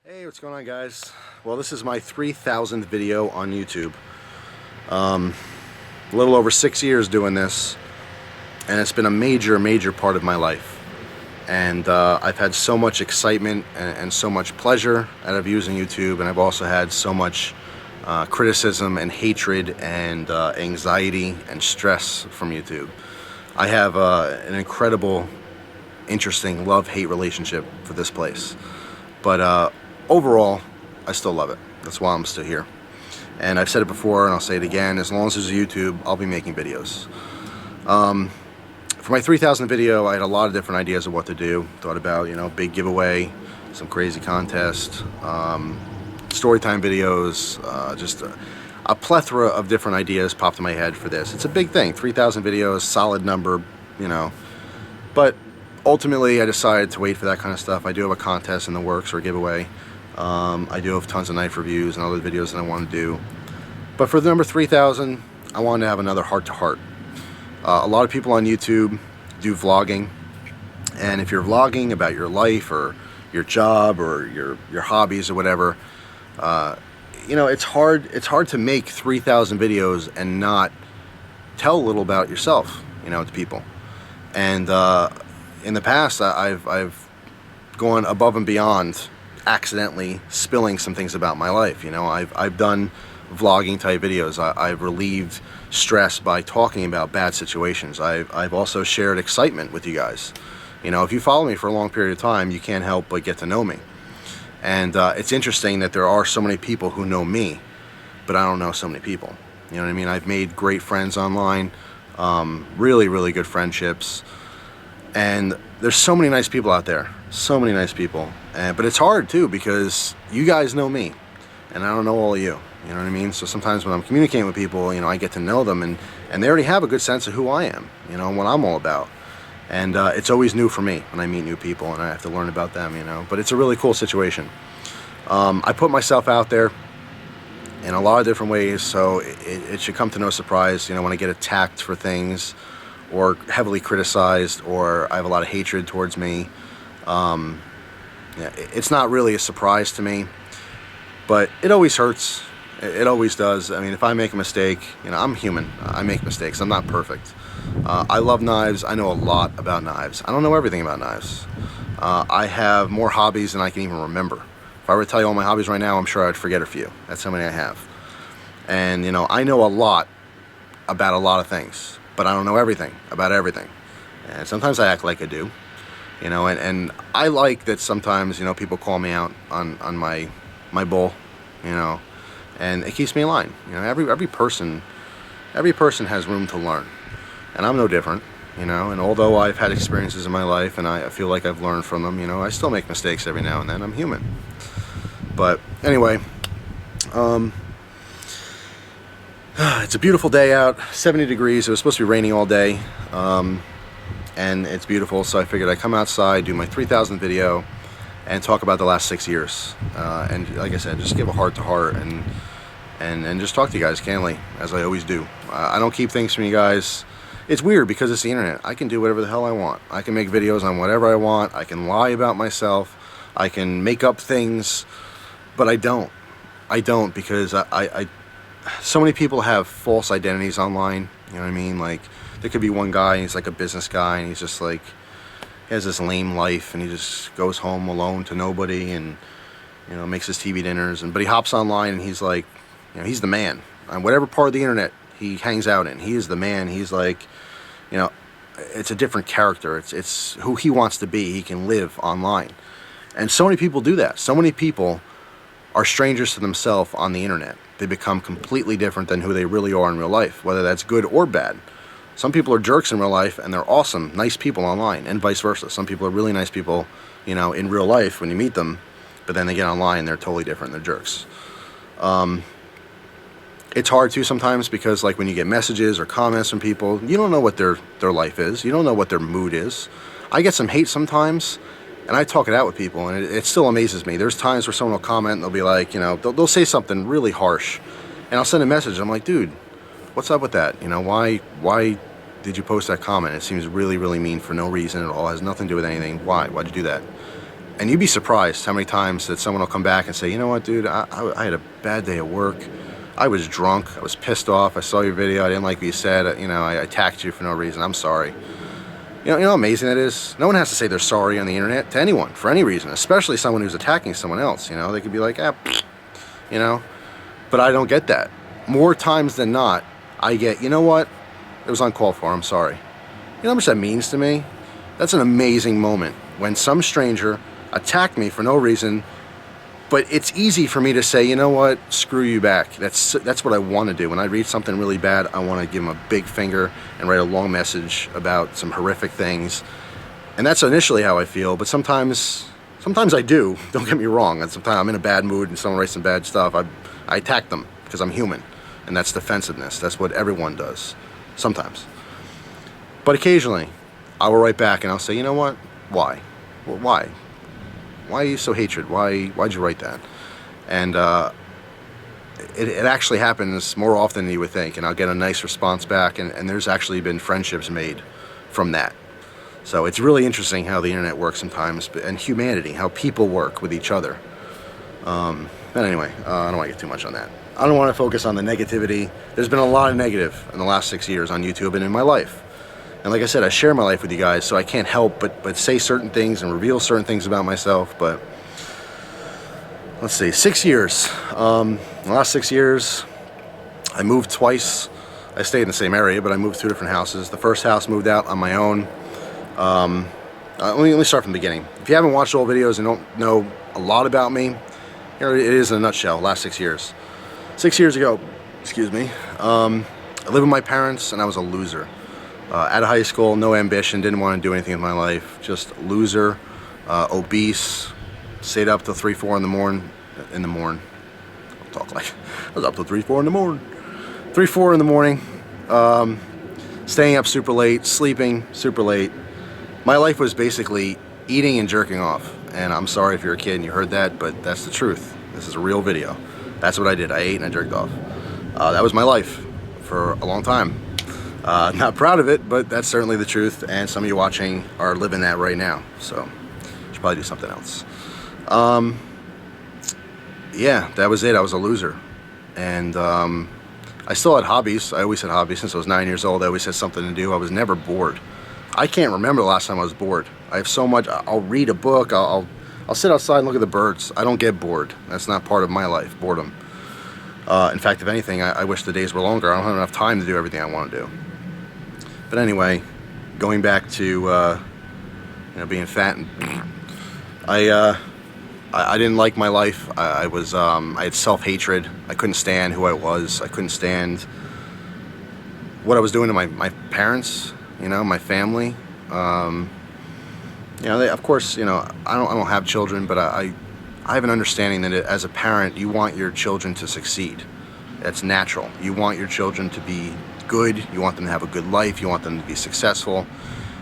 Hey, what's going on, guys? Well, this is my 3,000th video on YouTube. A little over 6 years doing this, and it's been a major part of my life. And I've had so much excitement and so much pleasure out of using YouTube, and I've also had so much criticism and hatred and anxiety and stress from YouTube. I have an incredible, interesting love-hate relationship for this place. But overall, I still love it. That's why I'm still here. And I've said it before, and I'll say it again, as long as there's a YouTube, I'll be making videos. For my 3,000 video, I had a lot of different ideas of what to do. Thought about, big giveaway, some crazy contest, Storytime videos, just a plethora of different ideas popped in my head for this. It's a big thing, 3,000 videos, solid number, But ultimately, I decided to wait for that kind of stuff. I do have a contest in the works or a giveaway. I do have tons of knife reviews and other videos that I want to do. But for the number 3,000, I wanted to have another heart-to-heart. A lot of people on YouTube do vlogging. And if you're vlogging about your life or your job or your hobbies or whatever, it's hard to make 3,000 videos and not tell a little about yourself, to people. And in the past, I've gone above and beyond accidentally spilling some things about my life. I've done vlogging type videos. I've relieved stress by talking about bad situations. I've also shared excitement with you guys. If you follow me for a long period of time, you can't help but get to know me. And it's interesting that there are so many people who know me, but I don't know so many people. You know what I mean? I've made great friends online, really good friendships. And there's so many nice people out there, so many nice people. But it's hard too, because you guys know me, and I don't know all of you. You know what I mean? So sometimes when I'm communicating with people, I get to know them, and they already have a good sense of who I am, and what I'm all about. And it's always new for me when I meet new people, and I have to learn about them, But it's a really cool situation. I put myself out there in a lot of different ways, so it should come to no surprise, when I get attacked for things, or heavily criticized, or I have a lot of hatred towards me. It's not really a surprise to me, but it always hurts. It always does. I mean, if I make a mistake, I'm human. I make mistakes. I'm not perfect. I love knives. I know a lot about knives. I don't know everything about knives. I have more hobbies than I can even remember. If I were to tell you all my hobbies right now, I'm sure I'd forget a few. That's how many I have. And, I know a lot about a lot of things, but I don't know everything about everything. And sometimes I act like I do. And I like that sometimes, people call me out on my bull, and it keeps me in line. Every person has room to learn, and I'm no different, and although I've had experiences in my life and I feel like I've learned from them, I still make mistakes every now and then. I'm human. But anyway, it's a beautiful day out, 70 degrees. It was supposed to be raining all day. And it's beautiful, so I figured I'd come outside, do my 3,000 video, and talk about the last 6 years. And like I said, just give a heart-to-heart and just talk to you guys candidly, as I always do. I don't keep things from you guys. It's weird because it's the internet. I can do whatever the hell I want. I can make videos on whatever I want. I can lie about myself. I can make up things, but I don't. I don't, because so many people have false identities online. You know what I mean? Like, there could be one guy, and he's like a business guy, and he's just like, he has this lame life, and he just goes home alone to nobody, and makes his TV dinners, but he hops online, and he's like, he's the man on whatever part of the internet he hangs out in. He is the man. He's like, it's a different character. It's who he wants to be. He can live online, and so many people do that. So many people are strangers to themselves on the internet. They become completely different than who they really are in real life, whether that's good or bad. Some people are jerks in real life, and they're awesome, nice people online, and vice versa. Some people are really nice people, in real life when you meet them, but then they get online and they're totally different. They're jerks. It's hard too sometimes, because like when you get messages or comments from people, you don't know what their life is. You don't know what their mood is. I get some hate sometimes, and I talk it out with people, and it still amazes me. There's times where someone will comment and they'll be like, they'll say something really harsh, and I'll send a message. I'm like, dude, what's up with that? Why did you post that comment? It seems really mean for no reason at all. It has nothing to do with anything. Why'd you do that? And you'd be surprised how many times that someone will come back and say, you know what, dude, I had a bad day at work. I was drunk. I was pissed off. I saw your video. I didn't like what you said. You know, I attacked you for no reason. I'm sorry. You know how amazing that is? No one has to say they're sorry on the internet to anyone for any reason, especially someone who's attacking someone else. You know, they could be like, you know, but I don't get that. More times than not, I get, you know what? It was uncalled for. I'm sorry. You know how much that means to me? That's an amazing moment when some stranger attacked me for no reason, but it's easy for me to say, you know what, screw you back. That's what I want to do. When I read something really bad, I want to give them a big finger and write a long message about some horrific things. And that's initially how I feel, but sometimes I do, don't get me wrong. And sometimes I'm in a bad mood and someone writes some bad stuff, I attack them because I'm human. And that's defensiveness. That's what everyone does, sometimes. But occasionally, I will write back and I'll say, you know what, why? Well, why? Why are you so hatred? Why'd you write that? And it actually happens more often than you would think, and I'll get a nice response back, and there's actually been friendships made from that. So it's really interesting how the internet works sometimes, and humanity, how people work with each other. But anyway, I don't want to get too much on that. I don't want to focus on the negativity. There's been a lot of negative in the last 6 years on YouTube and in my life. And like I said, I share my life with you guys, so I can't help but say certain things and reveal certain things about myself. But let's see, 6 years. The last 6 years, I moved twice. I stayed in the same area, but I moved 2 different houses. The first house moved out on my own. Let me start from the beginning. If you haven't watched old videos and don't know a lot about me, here it is in a nutshell, last 6 years. 6 years ago, excuse me, I lived with my parents and I was a loser. Out of high school, no ambition, didn't want to do anything in my life, just loser, obese, stayed up till 3, 4 in the morning. I'll talk like I was up till 3, 4 in the morning. 3, 4 in the morning, staying up super late, sleeping super late. My life was basically eating and jerking off. And I'm sorry if you're a kid and you heard that, but that's the truth. This is a real video. That's what I did. I ate and I jerked off. That was my life for a long time. Not proud of it, but that's certainly the truth, and some of you watching are living that right now, so I should probably do something else. Yeah, that was it. I was a loser, and I still had hobbies. I always had hobbies since I was 9 years old. I always had something to do. I was never bored. I can't remember the last time I was bored. I have so much. I'll read a book. I'll sit outside and look at the birds. I don't get bored. That's not part of my life, boredom. In fact, if anything, I wish the days were longer. I don't have enough time to do everything I want to do. But anyway, going back to you know, being fat, and I didn't like my life. I had self-hatred. I couldn't stand who I was. I couldn't stand what I was doing to my parents, you know, my family. You know, of course, you know, I don't have children, but I have an understanding that as a parent, you want your children to succeed. That's natural. You want your children to be good, you want them to have a good life, you want them to be successful.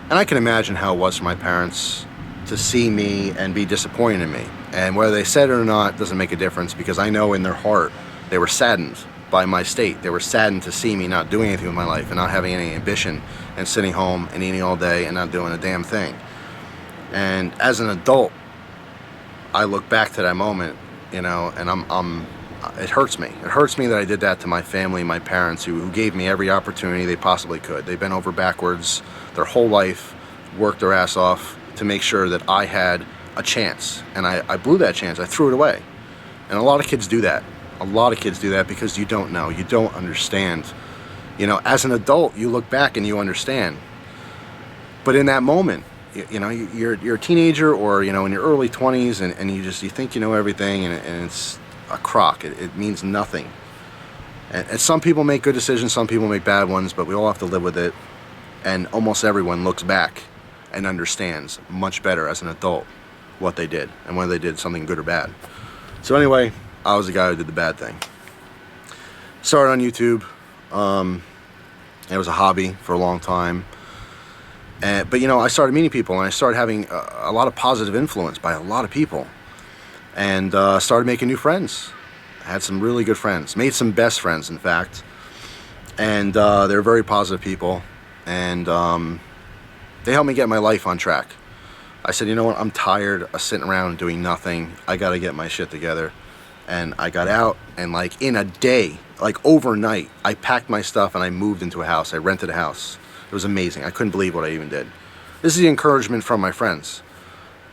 And I can imagine how it was for my parents to see me and be disappointed in me. And whether they said it or not doesn't make a difference, because I know in their heart they were saddened by my state. They were saddened to see me not doing anything with my life and not having any ambition and sitting home and eating all day and not doing a damn thing. And as an adult, I look back to that moment, you know, and it hurts me. It hurts me that I did that to my family, my parents, who gave me every opportunity they possibly could. They bent over backwards their whole life, worked their ass off to make sure that I had a chance. And I blew that chance. I threw it away. And a lot of kids do that. A lot of kids do that because you don't know. You don't understand. You know, as an adult, you look back and you understand. But in that moment, you know, you're a teenager, or, you know, in your early 20s, and you think you know everything, and it's a crock. It means nothing. And some people make good decisions, some people make bad ones, but we all have to live with it. And almost everyone looks back and understands much better as an adult what they did and whether they did something good or bad. So anyway, I was the guy who did the bad thing. Started on YouTube. It was a hobby for a long time. But you know, I started meeting people, and I started having a lot of positive influence by a lot of people. And started making new friends. I had some really good friends. Made some best friends, in fact. And they're very positive people. And they helped me get my life on track. I said, you know what, I'm tired of sitting around doing nothing. I gotta get my shit together. And I got out, and like in a day, like overnight, I packed my stuff and I moved into a house. I rented a house. It was amazing. I couldn't believe what I even did. This is the encouragement from my friends.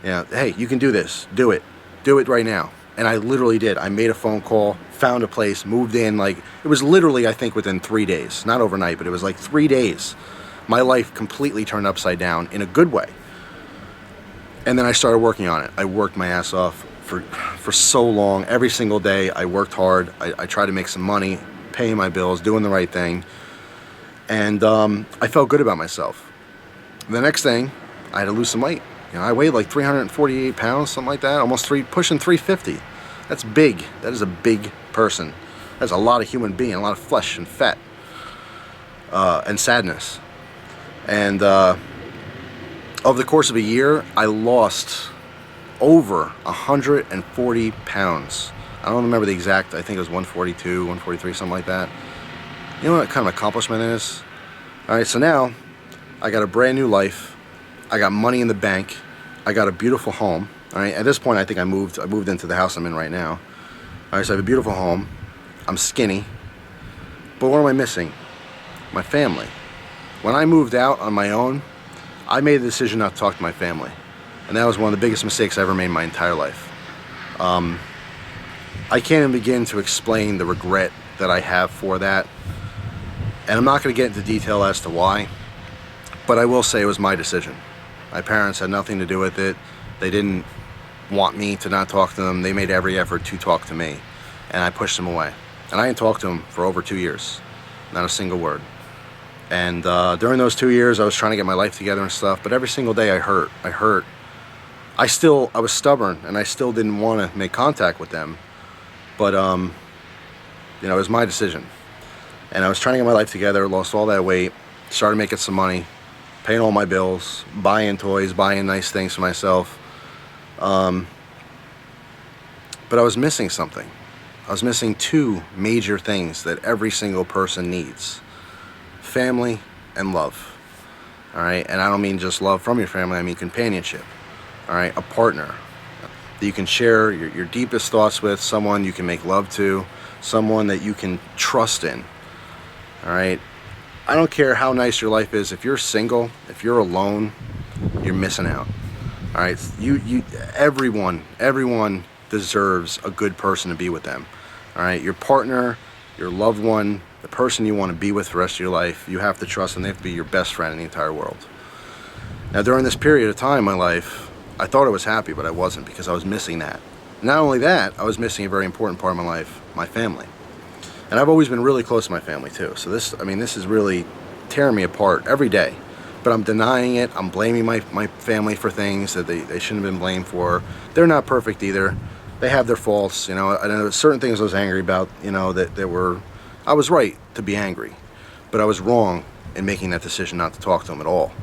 Hey, you can do this. Do it. Do it right now. And I literally did. I made a phone call, found a place, moved in. Like, it was literally, I think, within 3 days. Not overnight, but it was like 3 days. My life completely turned upside down in a good way. And then I started working on it. I worked my ass off for so long. Every single day, I worked hard. I tried to make some money, paying my bills, doing the right thing. And I felt good about myself. The next thing, I had to lose some weight. I weighed like 348 pounds, something like that, almost pushing 350. That's big. That is a big person. That's a lot of human being, a lot of flesh and fat, and sadness. And over the course of a year, I lost over 140 pounds. I don't remember the exact, I think it was 142, 143, something like that. You know what kind of accomplishment it is? All right, so now I got a brand new life. I got money in the bank. I got a beautiful home. All right, at this point, I think I moved into the house I'm in right now. All right, so I have a beautiful home. I'm skinny. But what am I missing? My family. When I moved out on my own, I made the decision not to talk to my family. And that was one of the biggest mistakes I ever made in my entire life. I can't even begin to explain the regret that I have for that. And I'm not going to get into detail as to why. But I will say it was my decision. My parents had nothing to do with it. They didn't want me to not talk to them. They made every effort to talk to me. And I pushed them away. And I didn't talk to them for over 2 years. Not a single word. And during those 2 years, I was trying to get my life together and stuff. But every single day I hurt. I was stubborn, and I still didn't want to make contact with them. But, it was my decision. And I was trying to get my life together, lost all that weight, started making some money, paying all my bills, buying toys, buying nice things for myself. But I was missing something. I was missing 2 major things that every single person needs. Family and love. All right? And I don't mean just love from your family, I mean companionship. All right? A partner that you can share your deepest thoughts with, someone you can make love to, someone that you can trust in. All right? I don't care how nice your life is. If you're single, if you're alone, you're missing out. All right, everyone deserves a good person to be with them. All right, your partner, your loved one, the person you want to be with for the rest of your life, you have to trust them. They have to be your best friend in the entire world. Now, during this period of time in my life, I thought I was happy, but I wasn't, because I was missing that. Not only that, I was missing a very important part of my life, my family. And I've always been really close to my family too. So this is really tearing me apart every day. But I'm denying it. I'm blaming my family for things that they shouldn't have been blamed for. They're not perfect either. They have their faults. I know certain things I was angry about, I was right to be angry. But I was wrong in making that decision not to talk to them at all.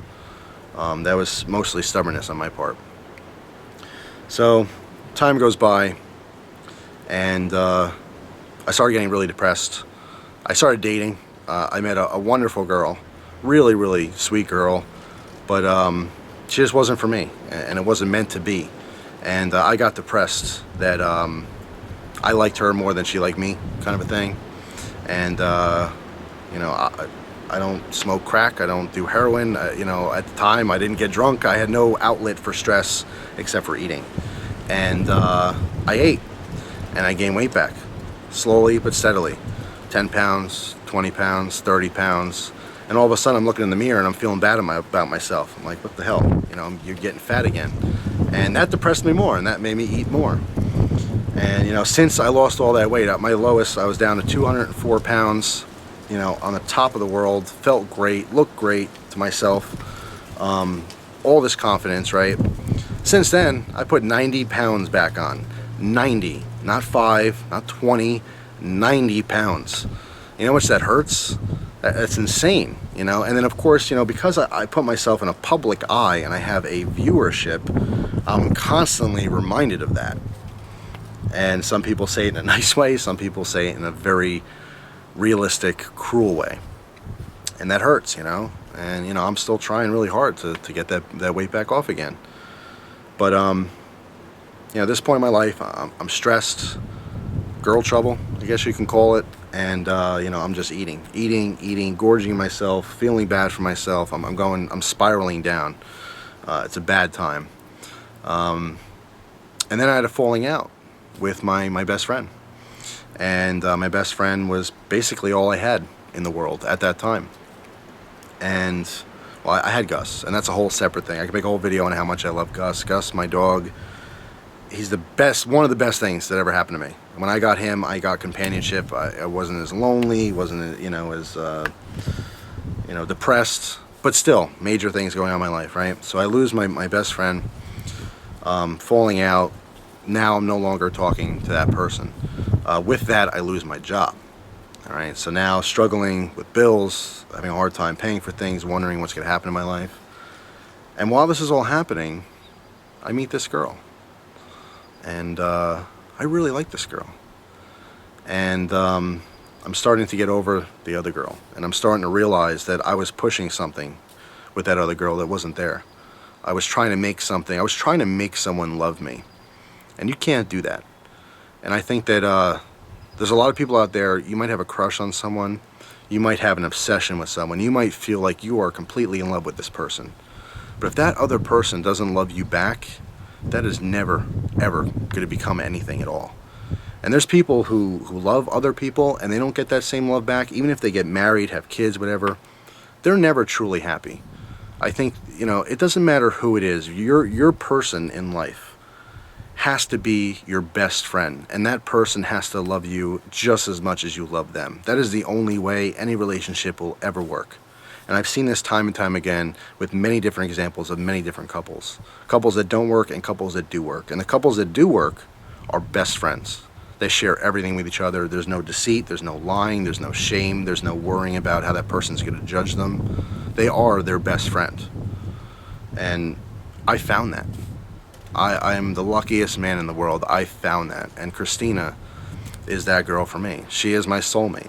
That was mostly stubbornness on my part. So time goes by, and I started getting really depressed. I started dating. I met a wonderful girl, really, really sweet girl, but she just wasn't for me, and it wasn't meant to be. And I got depressed that I liked her more than she liked me, kind of a thing. And I don't smoke crack. I don't do heroin. At the time, I didn't get drunk. I had no outlet for stress except for eating. And I ate, and I gained weight back. Slowly but steadily. 10 pounds, 20 pounds, 30 pounds. And all of a sudden I'm looking in the mirror and I'm feeling bad about myself. I'm like, what the hell? You're getting fat again. And that depressed me more, and that made me eat more. And since I lost all that weight, at my lowest I was down to 204 pounds, on the top of the world. Felt great, looked great to myself. All this confidence, right? Since then, I put 90 pounds back on. 90, not 5, not 20, 90 pounds. You know how much that hurts? That's insane, And then, of course, because I put myself in a public eye and I have a viewership, I'm constantly reminded of that. And some people say it in a nice way, some people say it in a very realistic, cruel way. And that hurts, And, I'm still trying really hard to get that weight back off again. But you know, at this point in my life, I'm stressed, girl trouble, I guess you can call it. And you know, I'm just eating, gorging myself, feeling bad for myself. I'm spiraling down. It's a bad time. And then I had a falling out with my best friend. And my best friend was basically all I had in the world at that time. And well, I had Gus, and that's a whole separate thing. I could make a whole video on how much I love Gus. Gus, my dog, he's the best, one of the best things that ever happened to me. When I got him, I got companionship. I wasn't as lonely, wasn't, you know, as you know, depressed, but still major things going on in my life, right? So I lose my best friend, falling out. Now I'm no longer talking to that person. With that, I lose my job. All right, so now struggling with bills, having a hard time paying for things, wondering what's going to happen in my life. And while this is all happening, I meet this girl. And I really like this girl. And I'm starting to get over the other girl. And I'm starting to realize that I was pushing something with that other girl that wasn't there. I was trying to make something. I was trying to make someone love me. And you can't do that. And I think that there's a lot of people out there, you might have a crush on someone, you might have an obsession with someone, you might feel like you are completely in love with this person. But if that other person doesn't love you back, that is never, ever going to become anything at all. And there's people who love other people and they don't get that same love back, even if they get married, have kids, whatever, they're never truly happy. I think, you know, it doesn't matter who it is, your person in life has to be your best friend, and that person has to love you just as much as you love them. That is the only way any relationship will ever work. And I've seen this time and time again with many different examples of many different couples. Couples that don't work and couples that do work. And the couples that do work are best friends. They share everything with each other. There's no deceit, there's no lying, there's no shame, there's no worrying about how that person's going to judge them. They are their best friend. And I found that. I am the luckiest man in the world. I found that. And Christina is that girl for me. She is my soulmate.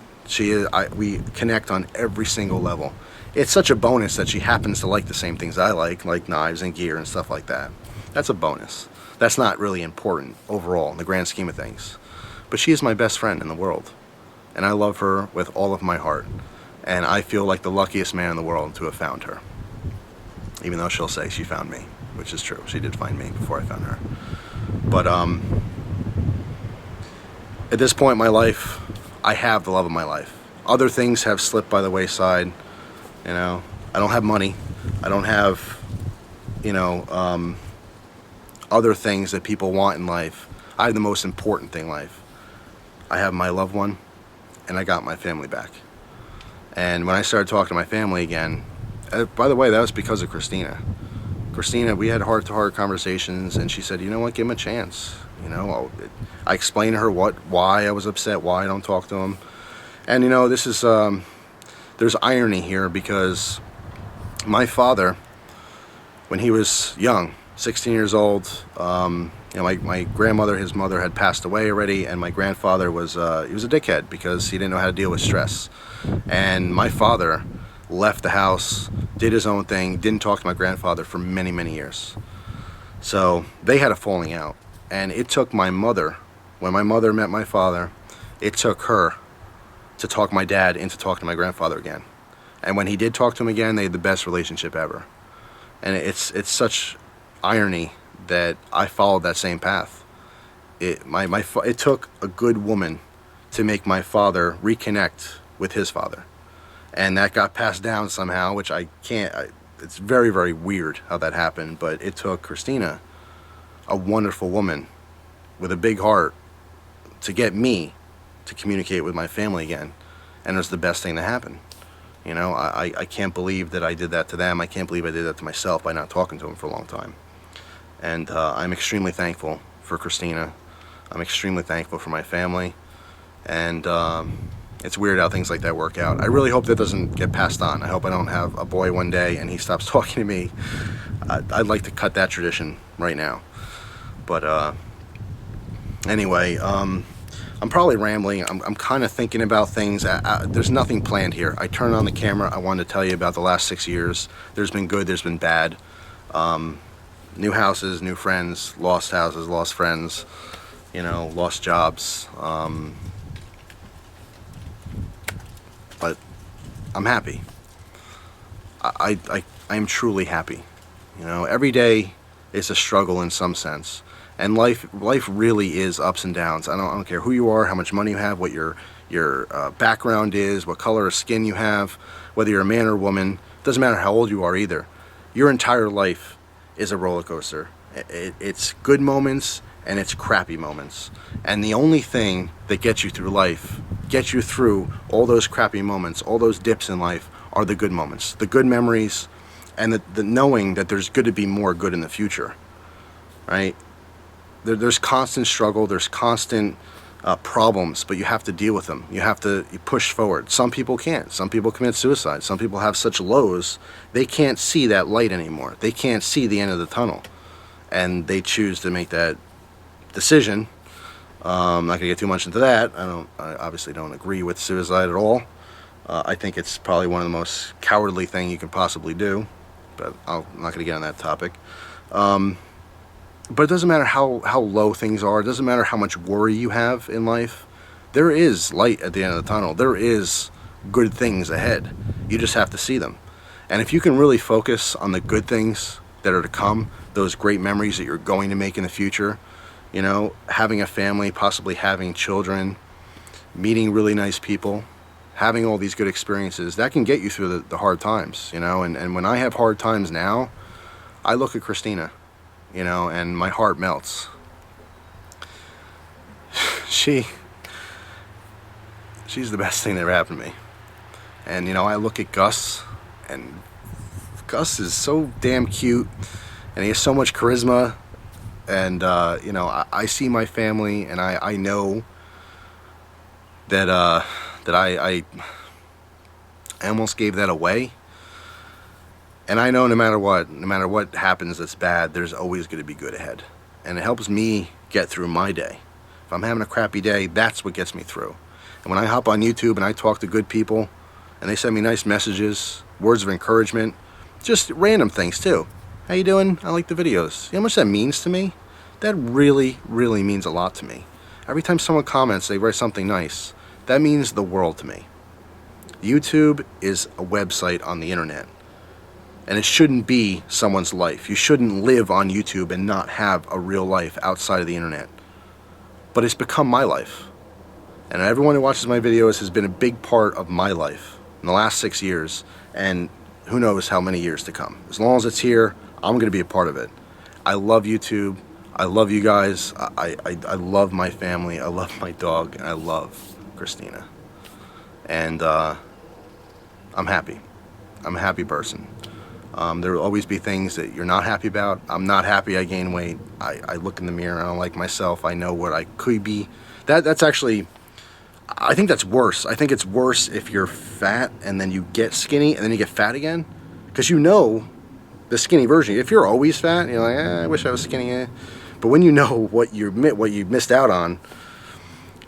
We connect on every single level. It's such a bonus that she happens to like the same things I like knives and gear and stuff like that. That's a bonus. That's not really important overall in the grand scheme of things. But she is my best friend in the world. And I love her with all of my heart. And I feel like the luckiest man in the world to have found her. Even though she'll say she found me, which is true. She did find me before I found her. But at this point in my life, I have the love of my life. Other things have slipped by the wayside. You know, I don't have money. I don't have, you know, other things that people want in life. I have the most important thing in life. I have my loved one, and I got my family back. And when I started talking to my family again, by the way, that was because of Christina. Christina, we had heart-to-heart conversations, and she said, you know what, give him a chance. You know, I explained to her why I was upset, why I don't talk to him. And, you know, this is, there's irony here because my father, when he was young, 16 years old, you know, my grandmother, his mother had passed away already, and my grandfather was, he was a dickhead because he didn't know how to deal with stress. And my father left the house, did his own thing, didn't talk to my grandfather for many, many years. So they had a falling out. And it took my mother, when my mother met my father, it took her to talk my dad into talking to my grandfather again. And when he did talk to him again, they had the best relationship ever. And it's such irony that I followed that same path. It took a good woman to make my father reconnect with his father. And that got passed down somehow, which I can't, it's very, very weird how that happened. But it took Christina, a wonderful woman with a big heart, to get me to communicate with my family again. And it was the best thing to happen. You know, I can't believe that I did that to them. I can't believe I did that to myself by not talking to them for a long time. And I'm extremely thankful for Christina. I'm extremely thankful for my family. And it's weird how things like that work out. I really hope that doesn't get passed on. I hope I don't have a boy one day and he stops talking to me. I'd like to cut that tradition right now. But anyway, I'm probably rambling. I'm kind of thinking about things. There's nothing planned here. I turned on the camera. I wanted to tell you about the last 6 years. There's been good, there's been bad. New houses, new friends, lost houses, lost friends, you know, lost jobs. But I'm happy. I am truly happy. You know, every day is a struggle in some sense, and life really is ups and downs. I don't care who you are, how much money you have, what your background is, what color of skin you have, whether you're a man or woman. Doesn't matter how old you are either. Your entire life is a roller coaster. It's good moments and it's crappy moments, and the only thing that gets you through life, gets you through all those crappy moments, all those dips in life, are the good moments, the good memories, and the knowing that there's going to be more good in the future, right? There's constant struggle, there's constant problems, but you have to deal with them. You have to push forward. Some people can't. Some people commit suicide. Some people have such lows, they can't see that light anymore. They can't see the end of the tunnel, and they choose to make that decision. I'm not going to get too much into that. I obviously don't agree with suicide at all. I think it's probably one of the most cowardly thing you can possibly do, but I'm not going to get on that topic. But it doesn't matter how low things are. It doesn't matter how much worry you have in life. There is light at the end of the tunnel. There is good things ahead. You just have to see them. And if you can really focus on the good things that are to come, those great memories that you're going to make in the future, you know, having a family, possibly having children, meeting really nice people, having all these good experiences, that can get you through the hard times, you know. And when I have hard times now, I look at Christina, you know, and my heart melts. She's the best thing that ever happened to me. And, you know, I look at Gus, and Gus is so damn cute, and he has so much charisma. And, you know, I see my family, and I know that, I almost gave that away. And I know no matter what happens that's bad, there's always going to be good ahead. And it helps me get through my day. If I'm having a crappy day, that's what gets me through. And when I hop on YouTube and I talk to good people, and they send me nice messages, words of encouragement, just random things too. How you doing? I like the videos. You know how much that means to me? That really, really means a lot to me. Every time someone comments, they write something nice. That means the world to me. YouTube is a website on the internet, and it shouldn't be someone's life. You shouldn't live on YouTube and not have a real life outside of the internet. But it's become my life. And everyone who watches my videos has been a big part of my life in the last 6 years, and who knows how many years to come. As long as it's here, I'm going to be a part of it. I love YouTube. I love you guys. I love my family. I love my dog, and I love Christina. And I'm happy. I'm a happy person. There will always be things that you're not happy about. I'm not happy I gain weight. I look in the mirror, I don't like myself. I know what I could be. That's actually, I think that's worse. I think it's worse if you're fat and then you get skinny and then you get fat again. Because you know the skinny version. If you're always fat, you're like, I wish I was skinny. But when you know what you missed out on,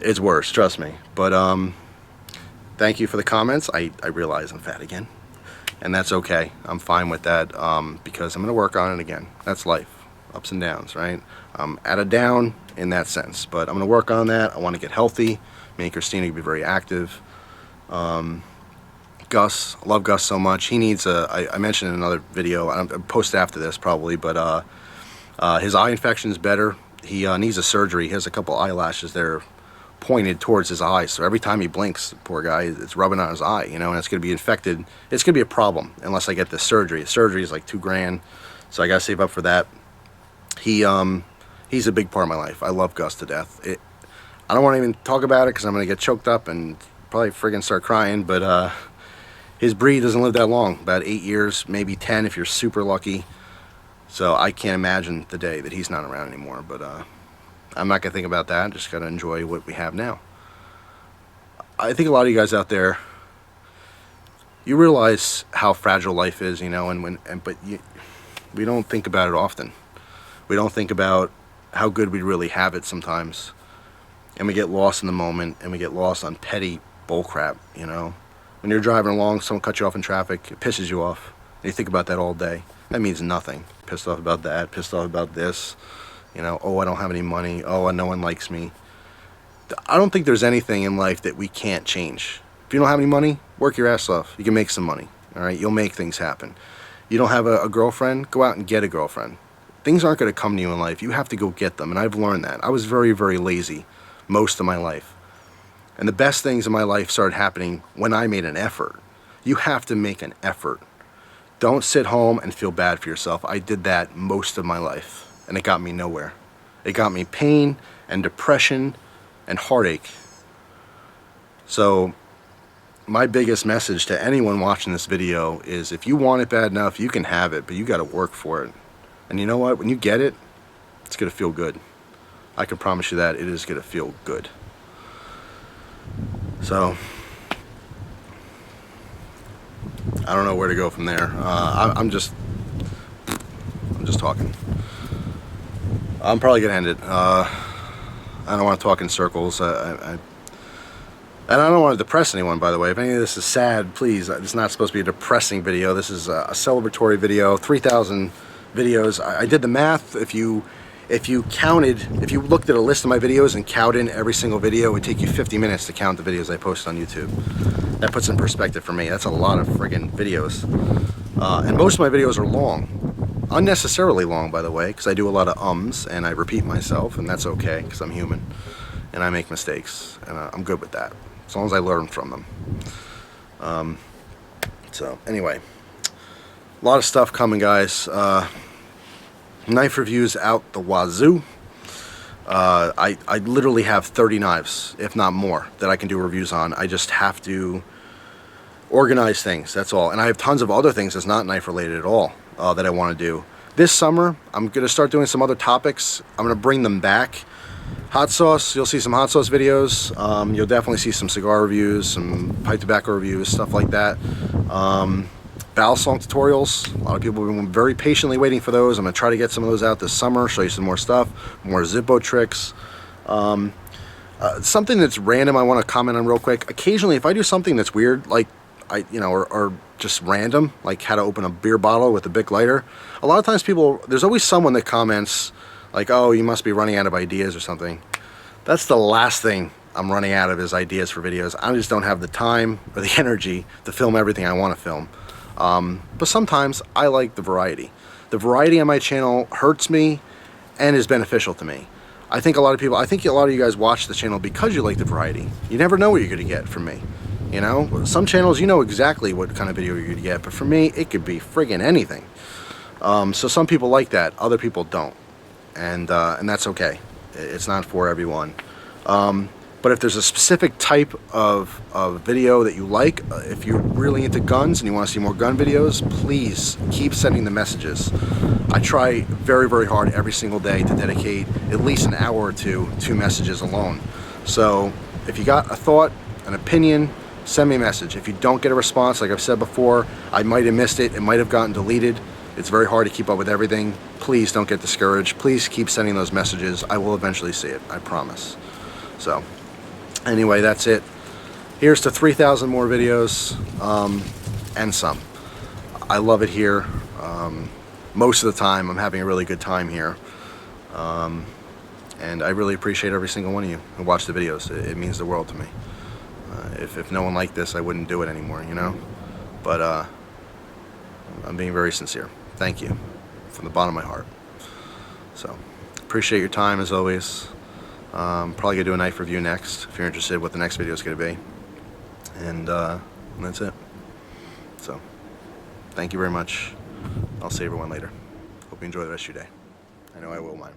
it's worse, trust me. But thank you for the comments. I realize I'm fat again, and that's okay. I'm fine with that, because I'm going to work on it again. That's life, ups and downs, right? I'm at a down in that sense, but I'm going to work on that. I want to get healthy. Me and Christina can be very active. Gus, I love Gus so much. He needs I mentioned in another video, I'll post after this probably, but his eye infection is better. He needs a surgery. He has a couple eyelashes that are pointed towards his eye, so every time he blinks, the poor guy, it's rubbing on his eye, you know, and it's going to be infected. It's going to be a problem unless I get this surgery. The surgery is like $2,000, so I got to save up for that. He's a big part of my life. I love Gus to death. I don't want to even talk about it because I'm going to get choked up and probably friggin' start crying, but his breed doesn't live that long, about 8 years, maybe 10 if you're super lucky. So I can't imagine the day that he's not around anymore, but I'm not going to think about that. I'm just going to enjoy what we have now. I think a lot of you guys out there, you realize how fragile life is, you know, we don't think about it often. We don't think about how good we really have it sometimes. And we get lost in the moment, and we get lost on petty bullcrap, you know. When you're driving along, someone cuts you off in traffic, it pisses you off. And you think about that all day. That means nothing. Pissed off about that, pissed off about this. You know, oh, I don't have any money. Oh, no one likes me. I don't think there's anything in life that we can't change. If you don't have any money, work your ass off. You can make some money. All right, you'll make things happen. You don't have a girlfriend, go out and get a girlfriend. Things aren't going to come to you in life. You have to go get them, and I've learned that. I was very, very lazy most of my life. And the best things in my life started happening when I made an effort. You have to make an effort. Don't sit home and feel bad for yourself. I did that most of my life, and it got me nowhere. It got me pain and depression and heartache. So my biggest message to anyone watching this video is, if you want it bad enough, you can have it, but you got to work for it. And you know what? When you get it, it's going to feel good. I can promise you that it is going to feel good. So I don't know where to go from there. I'm just talking. I'm probably gonna end it. I don't want to talk in circles. And I don't want to depress anyone, by the way. If any of this is sad, please, it's not supposed to be a depressing video. This is a celebratory video. 3,000 videos. I did the math. If you looked at a list of my videos and counted every single video, it would take you 50 minutes to count the videos I post on YouTube. That puts in perspective for me. That's a lot of friggin' videos. And most of my videos are long. Unnecessarily long, by the way, because I do a lot of ums and I repeat myself, and that's okay, because I'm human. And I make mistakes, and I'm good with that, as long as I learn from them. So, anyway. A lot of stuff coming, guys. Knife reviews out the wazoo. I literally have 30 knives, if not more, that I can do reviews on. I just have to organize things, that's all. And I have tons of other things that's not knife related at all that I want to do. This summer, I'm going to start doing some other topics. I'm going to bring them back. Hot sauce, you'll see some hot sauce videos. You'll definitely see some cigar reviews, some pipe tobacco reviews, stuff like that. Barrel song tutorials. A lot of people have been very patiently waiting for those. I'm going to try to get some of those out this summer, show you some more stuff, more Zippo tricks. Something that's random I want to comment on real quick. Occasionally, if I do something that's weird, like or just random, like how to open a beer bottle with a Bic lighter, a lot of times there's always someone that comments like, oh, you must be running out of ideas or something. That's the last thing I'm running out of, is ideas for videos. I just don't have the time or the energy to film everything I want to film. But sometimes I like the variety. The variety on my channel hurts me and is beneficial to me. I think a lot of you guys watch the channel because you like the variety. You never know what you're going to get from me. You know, some channels you know exactly what kind of video you're going to get, but for me, it could be friggin' anything. So some people like that, other people don't. And that's okay. It's not for everyone. But if there's a specific type of video that you like, if you're really into guns and you want to see more gun videos, please keep sending the messages. I try very, very hard every single day to dedicate at least an hour or two to messages alone. So if you got a thought, an opinion, send me a message. If you don't get a response, like I've said before, I might have missed it. It might have gotten deleted. It's very hard to keep up with everything. Please don't get discouraged. Please keep sending those messages. I will eventually see it. I promise. So anyway, that's it. Here's to 3,000 more videos, and some. I love it here. Most of the time, I'm having a really good time here. And I really appreciate every single one of you who watch the videos. It means the world to me. If no one liked this, I wouldn't do it anymore, you know? But I'm being very sincere. Thank you from the bottom of my heart. So, appreciate your time as always. Probably gonna do a knife review next, if you're interested what the next video is gonna be. And that's it. So, thank you very much. I'll see everyone later. Hope you enjoy the rest of your day. I know I will mine.